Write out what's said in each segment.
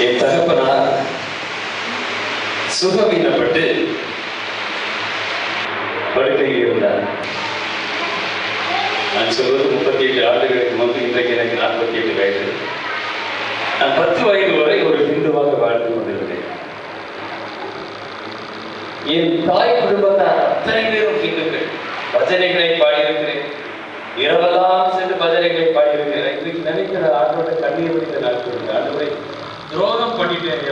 என் தகப்பனார் சுகவீனப்பட்டு படுக்கையில் இருந்தார். நான் சொல்வது 38 ஆண்டுகளுக்கு முன்பு. இன்றைக்கு எனக்கு 48 வயது. நான் 10 வயது வரை ஒரு ஹிந்துவாக வாழ்ந்து கொண்டிருந்தேன். என் தாய் குடும்பத்தார் அத்தனை பேரும் ஹிந்துக்கள். பஜனைகளை பாடியிருக்கிறேன். இரவெல்லாம் சென்று பஜனைகளை பாடியிருக்கிறேன். இன்னைக்கு நினைக்கிற ஆண்டோட கண்ணீர் வடித்த நாட்கள். ஆண்டவரை துரோகம் பண்ணிட்டேன்.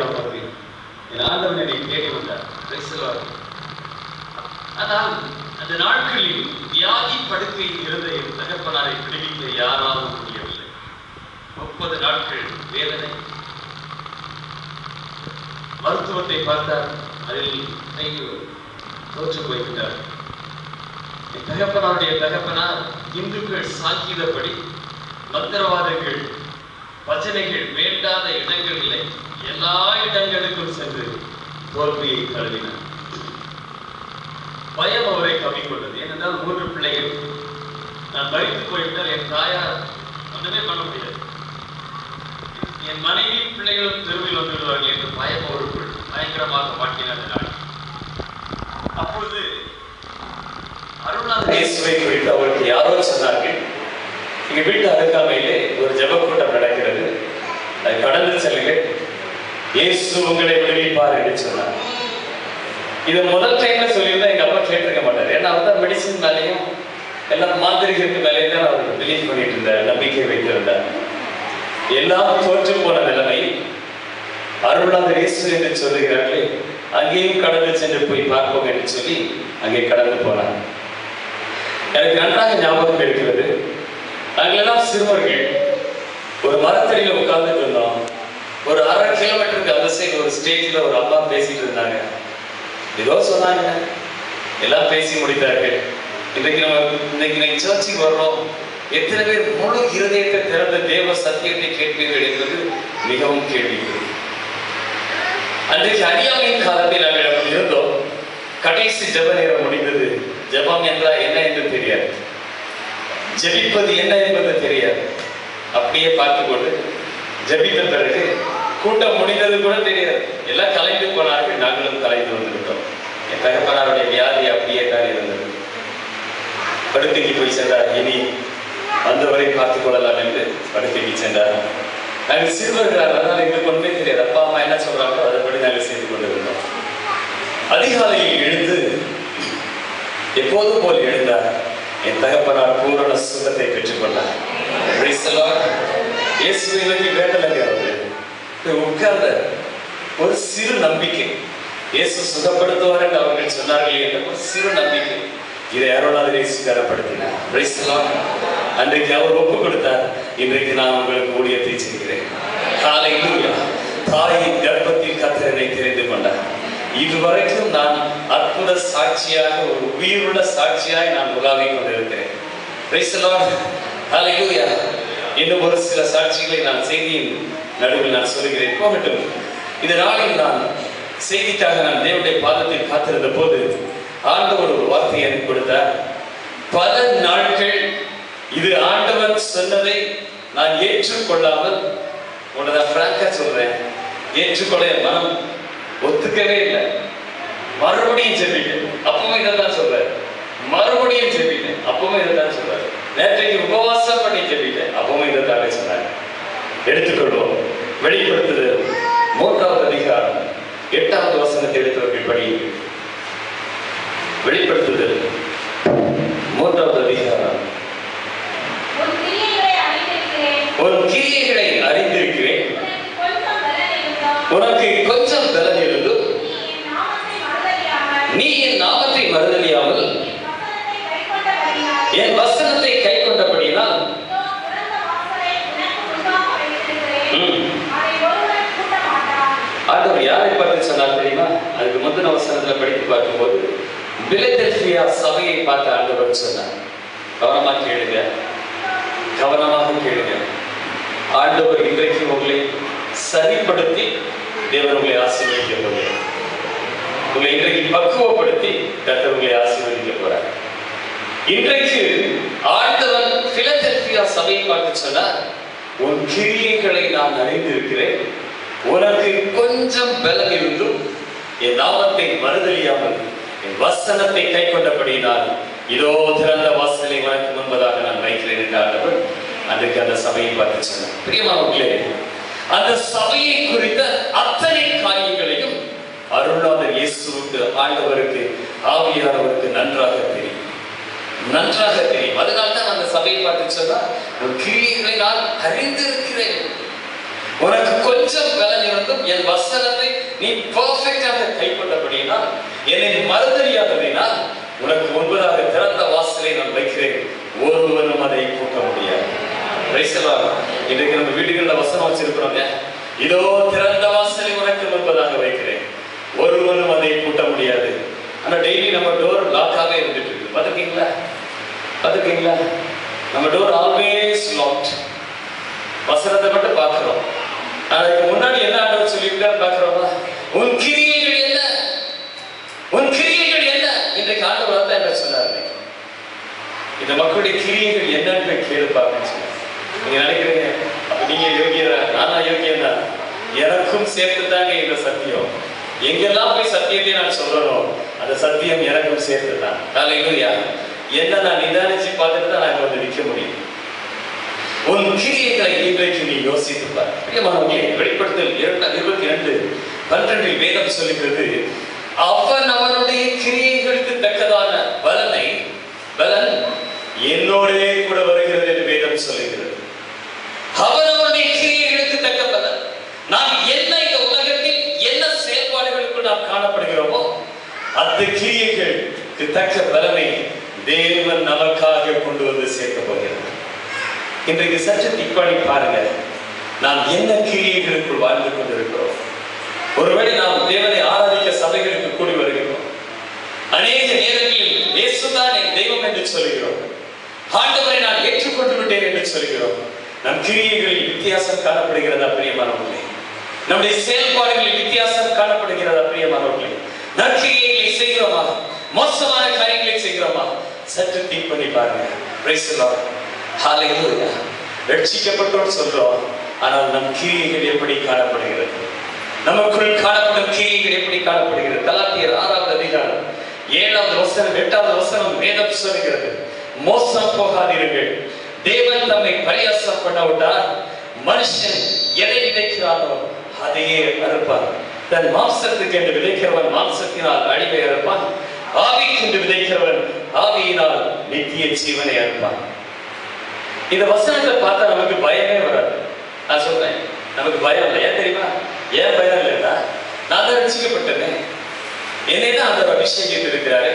என் ஆண்டவனை நீ தேடி வந்தார். ஆனால் அந்த நாட்களில் வியாதி படுக்கையில் இருந்த என் தகப்பனாரை விடுவிக்க யாராலும் முடியவில்லை. 30 நாட்கள் வேதனை. மருத்துவத்தை பார்த்தார். அதில் தோற்று போய்விட்டார். என் தகப்பனாருடைய தகப்பனார் இந்துக்கள் சாக்கியதபடி மந்திரவாதங்கள், பஜனைகள் வேண்டாத இடங்கள் இல்லை, எல்லா இடங்களுக்கும் சென்று தோல்வியை தழுவினார். பயம் அவரை கவிக்கொண்டது. ஏனென்றால் 3 பிள்ளைகள். நான் மரித்து போய்விட்டால் என் தாயார் ஒன்றுமே பண்ண முடியாது. என் மனைவி பிள்ளைகளும் தெருவில் வந்துவிடுவார்கள் என்று பயம் அவருக்குள் பயங்கரமாக மாட்டினார். அப்பொழுது அருள்நாதர் இயேசுவை குறித்து அவருக்கு யாரோ சொன்னார்கள், எங்க வீட்டு அருகாமையிலே ஒரு ஜெப கூட்டம் நடக்கிறது, அதை கடந்து செல்லுங்கள், இயேசு உங்களை விடுவிப்பார் என்று சொன்னார். இது முதல் டைம்ல சொல்லியிருந்தா எங்க அப்பா கேட்டிருக்க மாட்டார். ஏன்னா அவர் தான் மெடிசின் மேலேயும் எல்லாம் மாந்திரிகளுக்கு மேலேயும் தான் அவர் பிலீவ் பண்ணிட்டு இருந்தார், நம்பிக்கை வைத்திருந்தார். எல்லாம் தோற்று போன நிலைமை அருள்நாதர் இயேசு என்று சொல்லுகிறார்களே, அங்கேயும் கடந்து சென்று போய் பார்ப்போம் என்று சொல்லி அங்கே கடந்து போனார். எனக்கு நன்றாக ஞாபகம் இருக்கிறது. நாங்களெல்லாம் சிறுவர்கள் ஒரு மரத்தடியில் உட்கார்ந்துட்டு இருந்தோம். ஒரு 1/2 கிலோமீட்டருக்கு அந்த சைடு ஒரு ஸ்டேஜில் ஒரு அம்மா பேசிட்டு இருந்தாங்க. ஏதோ சொன்னாங்க, எல்லாம் பேசி முடித்தார்கள். இன்னைக்கு சர்ச்சுக்கு வர்றோம், எத்தனை பேர் முழு இருதயத்தை திறந்த தேவ சத்தியத்தை கேட்பீர்கள் என்பது மிகவும் கேள்விக்குறி. அன்றைக்கு அறியாமையின் காலத்தில் நாங்கள் இருந்தோம். கடைசி ஜெப நேரம் முடிந்தது. ஜெபம் என்றால் என்ன என்று தெரியாது, ஜெபிப்பது என்ன என்பது தெரியாது. அப்படியே பார்த்து கொண்டு ஜெபித்த பிறகு கூட்டம் முடிந்தது கூட தெரியாது. எல்லாம் கலைந்து போனார்கள், நாங்களும் கலைந்து வந்துவிட்டோம். என் தகப்பனாருடைய வியாதி அப்படியே தான் இருந்தது. படுக்கைக்கு போய் சென்றார். இனி வந்தவரை பார்த்துக் கொள்ளலாம் என்று படுக்கைக்கு சென்றார். நாங்கள் சிறுவர்கள், அதனால் எங்களுக்கு ஒன்றுமே தெரியாது. அப்பா அம்மா என்ன சொல்றாங்களோ அதன்படி நாங்கள் செய்து கொண்டிருந்தோம். அதிகாலையில் எழுந்து எப்போதும் போல் எழுந்தார். என் தகப்பனார் பூரண சுகத்தை பெற்றுக்கொண்டார். இயேசுவை நோக்கி வேண்டலைங்க. அவர்கள் உட்கார்ந்த ஒரு சிறு நம்பிக்கை, இயேசு சுகப்படுத்துவார் என்று அவர்கள் சொன்னார்கள் என்ற ஒரு சிறு நம்பிக்கை, இதை அருள்நாதர் இயேசு கரப்படுத்தினார். அன்றைக்கு அவர் ஒப்பு கொடுத்தார். இன்றைக்கு நான் உங்களுக்கு ஊழியத்தை செய்கிறேன். ஹல்லேலூயா. தாயின் கர்ப்பத்தில் கர்த்தரை தெரிந்து கொண்டார். இதுவரைக்கும் நான் அற்புத சாட்சியாக, ஒரு உயிருள்ள சாட்சியாய் நான் உலாவிக் கொண்டிருக்கிறேன். Praise the lord. ஹல்லேலூயா. இன்னும் ஒரு சில சாட்சிகளை நான் செய்தியின் நடுவில் நான் சொல்கிறேன், போகட்டும். இந்த நாளில் நான் செய்திக்காக நான் தேவனுடைய பாதத்தில் காத்திருந்த போது ஆண்டவர் ஒரு வார்த்தையை எனக்கு கொடுத்தார். பல நாட்கள் இது ஆண்டவர் சொன்னதை நான் ஏற்றுக்கொள்ளாமல், உன்னதான் பிராங்கா சொல்றேன், ஏற்றுக்கொள்ள மனம் ஒத்துக்கவே இல்லை. மறுபடியும் ஜெபிட்டேன், அப்பவும் இதைத்தான் சொல்றாரு. மறுபடியும் ஜெபிட்டேன், அப்பவும் இதைத்தான் சொல்றாரு. நேற்றைக்கு உபவாசம் பண்ணி ஜெபிட்டேன், அப்பவும் இதைத்தானே சொன்னாங்க. எடுத்துக்கொள்வோம். வெளிப்படுத்துதல் 3வது அதிகாரம் 8வது வசனத்தை எடுத்தவர்கள் படி. வெளிப்படுத்துதல் 3வது அதிகாரம். ஒரு கிரியைகளை அறிந்திருக்கிறேன், உனக்கு கொஞ்சம் பலன் இருந்தும் நீ என் நாமத்தை மறுதலியாமல் என் வசனத்தை கை கொண்டபடியினால் ஆண்டவர் யாரை பார்த்து சொன்னார் தெரியுமா? அதுக்கு முந்தின வசனத்துல படித்து பார்க்கும்போது பிலதெல்பியா சபையை பார்த்து ஆண்டவர் சொன்னார். கவனமா கேளுங்க, கவனமாக கேளுங்க. ஆண்டவர் இன்றைக்கு உங்களை சரிப்படுத்தி தேவன் உங்களை ஆசீர்வதிக்க போகிறார். உங்களை இன்றைக்கு பக்குவப்படுத்தி கர்த்தர் உங்களை ஆசீர்வதிக்க போறார். இன்றைக்கு ஆண்டவன் பிலதெல்பியா சபையை பார்த்து சொன்னார், உன் கிரியைகளை நான் அறிந்திருக்கிறேன், உனக்கு கொஞ்சம் பலம் இருந்தும் என் நாமத்தை மறுதலியாமல் என் வசனத்தை கை கொண்டபடியினால் இதோ திறந்த வாசலை உனக்கு முன்பதாக நான் வைக்கிறேன் என்றார். அதுக்கு அந்த சபையை பார்த்து சொன்னார். பிரியமானவர்களே, அந்த சபையை குறித்த அத்தனை காரியங்களையும் அருள்நாதர் இயேசுவுக்கு, ஆண்டவருக்கு, ஆவியானவருக்கு நன்றாக தெரியும், நன்றாக தெரியும். அதனால்தான் அந்த சபையை பார்த்து சொன்னார், உன் கிரியைகளை நான் அறிந்திருக்கிறேன். உனக்கு கொஞ்சம் பலன் இருந்தும் என் வசனத்தை நீ பெர்ஃபெக்டாக கைக்கொண்டபடியினால், என்னை மறுதலியாததினால் உனக்கு முன்பதாக திறந்த வாசலை நான் வைக்கிறேன், ஒருவனும் அதை பூட்ட முடியாது. இன்றைக்கு நம்ம வீடுகளில் வசனம் வச்சிருக்கிறோங்க, இதோ திறந்த வாசலை உனக்கு முன்பதாக வைக்கிறேன், ஒருவனும் அதை பூட்ட முடியாது. ஆனா டெய்லி நம்ம டோர் லாக்காவே இருந்துட்டு இருக்கு. பார்த்துருக்கீங்களா? பார்த்துருக்கீங்களா? நம்ம டோர் ஆல்வேஸ் லாக்ட். வசனத்தை மட்டும் பார்க்கிறோம். அதுக்கு முன்னாடி என்ன ஆண்டவர் சொல்லிட்டு பார்க்கிறோமா? உன் கிரியைகள் என்ன, உன் கிரியைகள் என்ன? இன்றைக்கு ஆண்டவர் தான் என்ன சொன்னார்? இந்த மக்களுடைய கிரியைகள் என்னன்னு கேளுப்பாங்கன்னு சொன்னார். நீங்க நினைக்கிறீங்க அப்ப நீங்க யோகியரா, நானா யோகியனா? எனக்கும் சேர்த்து தாங்க இந்த சத்தியம். எங்கெல்லாம் போய் சத்தியத்தை நான் சொல்லணும், அந்த சத்தியம் எனக்கும் சேர்த்து தான். அல்லேலூயா. என்ன நான் நிதானிச்சு பார்த்துட்டு தான் நான் வந்து நிற்க முடியும். உன் கிரியைகளை இன்றைக்கு நீ யோசித்து பார். பிரியமானவர்களே, வெளிப்படுத்தல் 22:12 வேதம் சொல்லுகிறது, அவன் அவனுடைய கிரியைகளுக்கு தக்கதான பலன் என்னோடே கூட வருகிறது என்று வேதம் சொல்லுகிறது. அவன் அவனுடைய கிரியைகளுக்கு தக்க பலன். நாம் என்ன இந்த உலகத்தில் என்ன செயல்பாடுகளுக்கு நாம் காணப்படுகிறோமோ அந்த கிரியைகளுக்கு தக்க பலனை தேவன் நமக்காக கொண்டு வந்து சேர்க்க போகிறது. இன்றைக்கு சற்று திப்பணி பாருங்க, நாம் என்ன கிரியைகளுக்குள் வாழ்ந்து கொண்டிருக்கிறோம். ஒருவேளை நாம் தேவனை ஆராதிக்க சபைகளுக்கு கூடி வருகிறோம். அநேக நேரங்களில் இயேசுதான் என் தெய்வம் என்று சொல்கிறோம். ஆண்டவரை நான் ஏற்றுக்கொண்டு விட்டேன் என்று சொல்கிறோம். நம் கிரியைகளில் வித்தியாசம் காணப்படுகிறதா பிரியமானவர்களே? நம்முடைய செயல்பாடுகளில் வித்தியாசம் காணப்படுகிறதா பிரியமானவர்களே? நற்கிரியைகளை செய்கிறோமா, மோசமான காரியங்களை செய்கிறோமா? சற்று திங்க் பண்ணி பாருங்க. Price the Lord. ஹalleluya. ரட்சிக்கப்பட்டோம் சொல்றோம், ஆனால் நம் கிரியைகள் எப்படி காணப்படுகிறது? நமக்குள் காணப்படும் கிரியைகள் எப்படி காணப்படுகிறது? கலாத்தியர் 6வது அதிகாரம் 7வது வசனம் 8வது வசனம் வேதம் சொல்கிறது, மோசம் போகாதீர்கள், தேவன் நம்மை பரியாசம் பண்ண விட்டார். மனுஷன் எதை விதைக்கிறானோ அதையே அறுப்பான். தன் மாம்சத்துக்கு என்று விதைக்கிறவன் மாம்சத்தினால் அழிவை அறுப்பான், ஆவிக்கு என்று விதைக்கிறவன் ஆவியினால் நித்திய ஜீவனை அறுப்பான். இந்த வசனத்தை பார்த்தா நமக்கு பயமே வராது. நான் சொல்றேன், நமக்கு பயம் இல்லை. ஏன் தெரியுமா? ஏன் பயம் இல்லைன்னா, நான் தான் ரட்சிக்கப்பட்டேன், என்னை தான் அந்த அபிஷேகம் இருக்கிறாரு,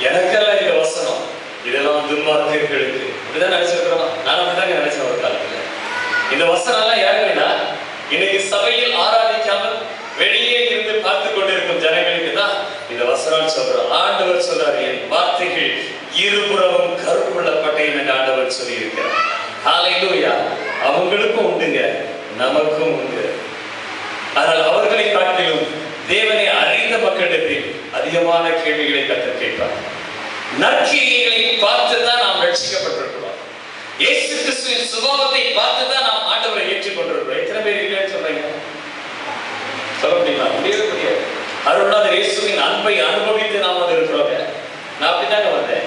எனக்கெல்லாம் இந்த வசனம் இதெல்லாம் துன்மார்க்கர்களுக்கு. இப்படிதான் நினைச்சிருக்கிறோமா? நான் அப்படிதாங்க நினைச்சேன் ஒரு காலத்துல. இந்த வசனம் எல்லாம் யாருன்னா, இன்னைக்கு சபையில் ஆராதிக்காமல் வெளியே இருந்து பார்த்து கொண்டிருக்கும் ஜனங்களுக்கு தான் இந்த வசனம் சொல்றோம். ஆண்டவர் சொல்றாரு, என் வார்த்தைகள் இருபுறமும் கருப்புள்ள பட்டயம் என்று ஆண்டவர் சொல்லி இருக்கிறார். ஹalleluya. அவங்களுக்கும் உண்டுங்க, நமக்கும் உண்டு. ஆனால் அவர்களை காட்டிலும் தேவனை அறிந்த மக்களிடத்தில் அதிகமான கேள்விகளை கர்த்தர் கேட்பார். நற்கிரியைகளை பார்த்துதான் நாம் ரட்சிக்கப்பட்டிருக்கிறோம். இயேசு கிறிஸ்துவின் சுபாவத்தை பார்த்துதான் நாம் ஆண்டவரை ஏற்றுக்கொண்டிருக்கிறோம். எத்தனை பேர் இல்லைன்னு சொல்றீங்க? சொல்ல முடியுமா? முடியவே முடியாது. அருள்நாதர் இயேசுவின் அன்பை அனுபவித்து நாம் வந்து இருக்கிறோங்க. நான் அப்படித்தாங்க வந்தேன்.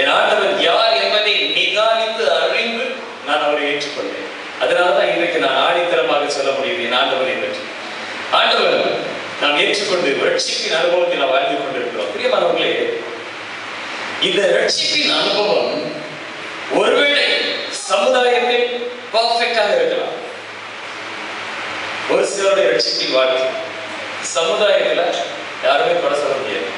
என் ஆண்டவர் யார் என்பதை நிதானித்து அறிந்து நான் அவரை ஏற்றுக்கொண்டேன். அதனாலதான் இன்றைக்கு நான் ஆணித்தரமாக சொல்ல முடியுது, என் ஆண்டவரை பற்றி. ஆண்டவர் நாம் ஏற்றுக்கொண்டு ரட்சிப்பின் அனுபவத்தில் நாம் வாழ்ந்து கொண்டிருக்கிறோம். பிரியமானவர்களே, இந்த ரட்சிப்பின் அனுபவம் ஒருவேளை சமுதாயத்தில் பர்ஃபெக்டாக இருக்கலாம். ஒரு சிலருடைய ரட்சிப்பின் வாழ்க்கை சமுதாயத்துல யாருமே குறை சொல்ல முடியாது.